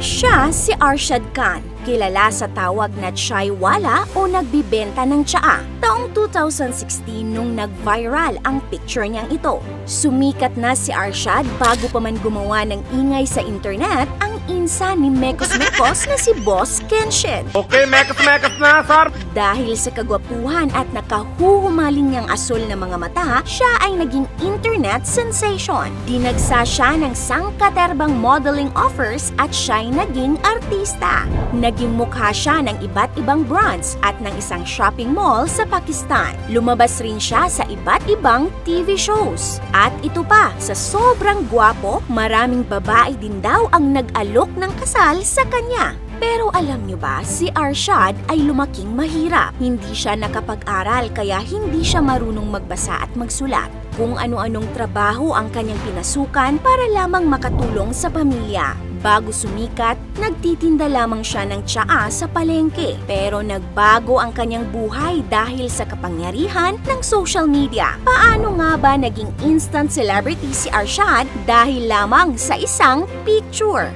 Siya si Arshad Khan, kilala sa tawag na Chaiwala o nagbibenta ng tsaa. Taong 2016 nung nag-viral ang picture niyang ito. Sumikat na si Arshad bago pa man gumawa ng ingay sa internet ang insa ni Mekos Mekos na si Boss Kenshin. Okay, Mekos na, sir! Dahil sa kagwapuhan at nakahuhumaling niyang asul na mga mata, siya ay naging internet sensation. Dinagsa siya ng sangkaterbang modeling offers at siya'y naging artista. Naging mukha siya ng iba't ibang brands at ng isang shopping mall sa Pakistan. Lumabas rin siya sa iba't ibang TV shows. At ito pa, sa sobrang gwapo, maraming babae din daw ang nag-alok ng kasal sa kanya. Pero alam niyo ba, si Arshad ay lumaking mahirap. Hindi siya nakapag-aral kaya hindi siya marunong magbasa at magsulat. Kung ano-anong trabaho ang kanyang pinasukan para lamang makatulong sa pamilya. Bago sumikat, nagtitinda lamang siya ng tsaa sa palengke. Pero nagbago ang kanyang buhay dahil sa kapangyarihan ng social media. Paano nga ba naging instant celebrity si Arshad dahil lamang sa isang picture?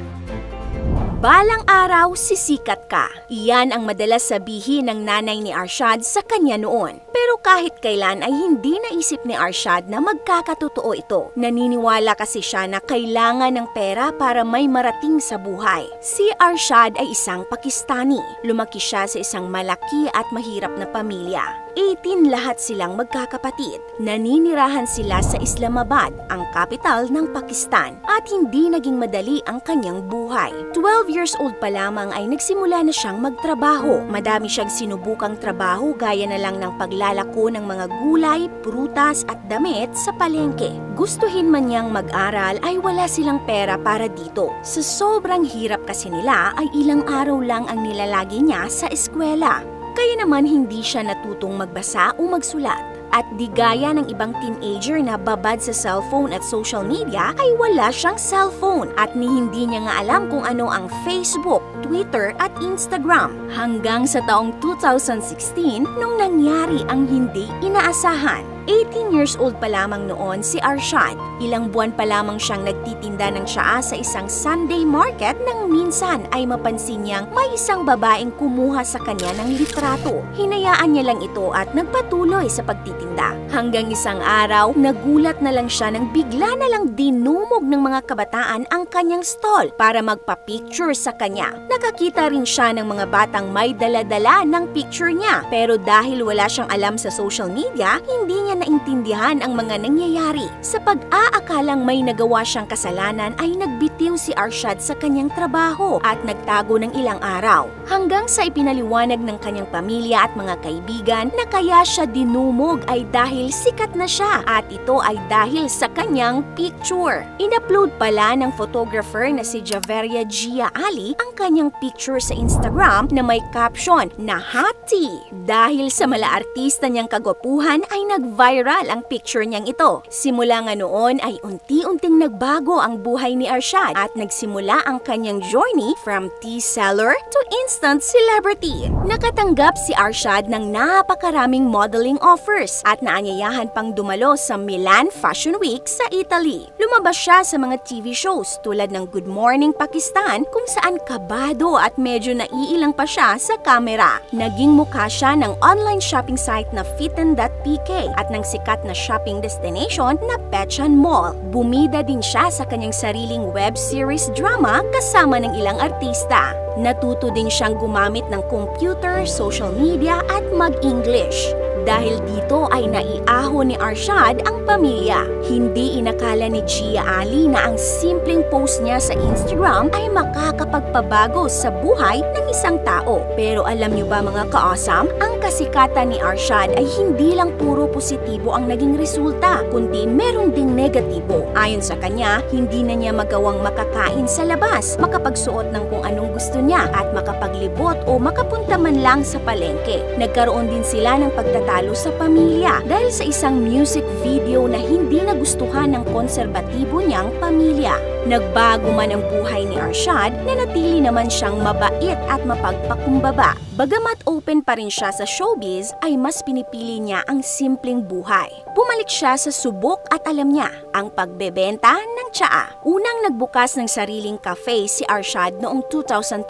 Balang araw, sisikat ka. Iyan ang madalas sabihin ng nanay ni Arshad sa kanya noon. Pero kahit kailan ay hindi naisip ni Arshad na magkakatotoo ito. Naniniwala kasi siya na kailangan ng pera para may marating sa buhay. Si Arshad ay isang Pakistani. Lumaki siya sa isang malaki at mahirap na pamilya. 18 lahat silang magkakapatid. Naninirahan sila sa Islamabad, ang capital ng Pakistan, at hindi naging madali ang kanyang buhay. 12 years old pa lamang ay nagsimula na siyang magtrabaho. Madami siyang sinubukang trabaho gaya na lang ng paglalako ng mga gulay, prutas at damit sa palengke. Gustuhin man niyang mag-aral ay wala silang pera para dito. Sa sobrang hirap kasi nila ay ilang araw lang ang nilalagi niya sa eskwela. Kaya naman hindi siya natutong magbasa o magsulat. At di gaya ng ibang teenager na babad sa cellphone at social media ay wala siyang cellphone at hindi niya nga alam kung ano ang Facebook, Twitter at Instagram. Hanggang sa taong 2016 nung nangyari ang hindi inaasahan. 18 years old pa lamang noon si Arshad. Ilang buwan pa lamang siyang nagtitinda ng tsaa sa isang Sunday market nang minsan ay mapansin niyang may isang babaeng kumuha sa kanya ng litrato. Hinayaan niya lang ito at nagpatuloy sa pagtitinda. Hanggang isang araw, nagulat na lang siya nang bigla na lang dinumog ng mga kabataan ang kanyang stall para magpa-picture sa kanya. Nakakita rin siya ng mga batang may dala-dala ng picture niya. Pero dahil wala siyang alam sa social media, hindi niya naintindihan ang mga nangyayari. Sa pag-aakalang may nagawa siyang kasalanan ay nagbitiw si Arshad sa kanyang trabaho at nagtago ng ilang araw. Hanggang sa ipinaliwanag ng kanyang pamilya at mga kaibigan na kaya siya dinumog ay dahil sikat na siya at ito ay dahil sa kanyang picture. In-upload pala ng photographer na si Javeria Gia Ali ang kanyang picture sa Instagram na may caption na Hati. Dahil sa mala-artista niyang kagwapuhan ay nag-viral ang picture niyang ito. Simula nga noon ay unti-unting nagbago ang buhay ni Arshad at nagsimula ang kanyang journey from tea seller to instant celebrity. Nakatanggap si Arshad ng napakaraming modeling offers at naanyayahan pang dumalo sa Milan Fashion Week sa Italy. Lumabas siya sa mga TV shows tulad ng Good Morning Pakistan kung saan kabado at medyo naiilang pa siya sa kamera. Naging mukha siya ng online shopping site na Fitten.pk at ng sikat na shopping destination na Petchan Mall. Bumida din siya sa kanyang sariling web series drama kasama ng ilang artista. Natuto din siyang gumamit ng computer, social media at mag-English. Dahil dito ay naiahon ni Arshad ang pamilya. Hindi inakala ni Gia Ali na ang simpleng post niya sa Instagram ay makakapagpabago sa buhay ng isang tao. Pero alam niyo ba mga ka-awesome, ang kasikatan ni Arshad ay hindi lang puro positibo ang naging resulta, kundi meron ding negatibo. Ayon sa kanya, hindi na niya magawang makakain sa labas, makapagsuot ng kung anong gusto niya at makapaglibot o makapunta man lang sa palengke. Nagkaroon din sila ng pagtatalo sa pamilya dahil sa isang music video na hindi nagustuhan ng konserbatibo niyang pamilya. Nagbago man ang buhay ni Arshad, nanatili naman siyang mabait at mapagpakumbaba. Bagamat open pa rin siya sa showbiz, ay mas pinipili niya ang simpleng buhay. Pumalik siya sa subok at alam niya, ang pagbebenta ng tsaa. Unang nagbukas ng sariling cafe si Arshad noong 2020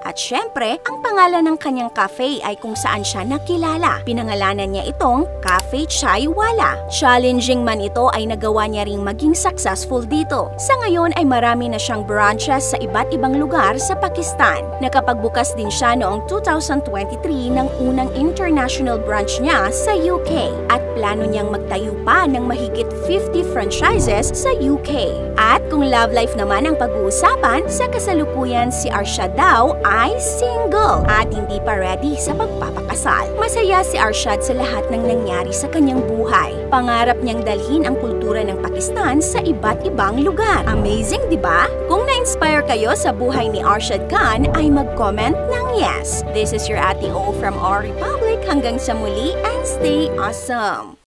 at syempre, ang pangalan ng kanyang cafe ay kung saan siya nakilala. Pinangalanan niya itong Cafe Chai Wala. Challenging man ito ay nagawa niya ring maging successful dito. Sa ngayon ay marami na siyang branches sa iba't ibang lugar sa Pakistan. Nakapagbukas din siya noong 2023 ng unang international branch niya sa UK at plano niyang magtayo pa ng mahigit 50 franchises sa UK. At kung love life naman ang pag-uusapan, sa kasalukuyan si Arshad daw ay single at hindi pa ready sa pagpapakasal. Masaya si Arshad sa lahat ng nangyari sa kanyang buhay. Pangarap niyang dalhin ang kultura ng Pakistan sa iba't ibang lugar. Amazing, di ba? Kung na-inspire kayo sa buhay ni Arshad Khan, ay mag-comment ng yes. This is your Ate O from Our Republic. Hanggang sa muli and stay awesome!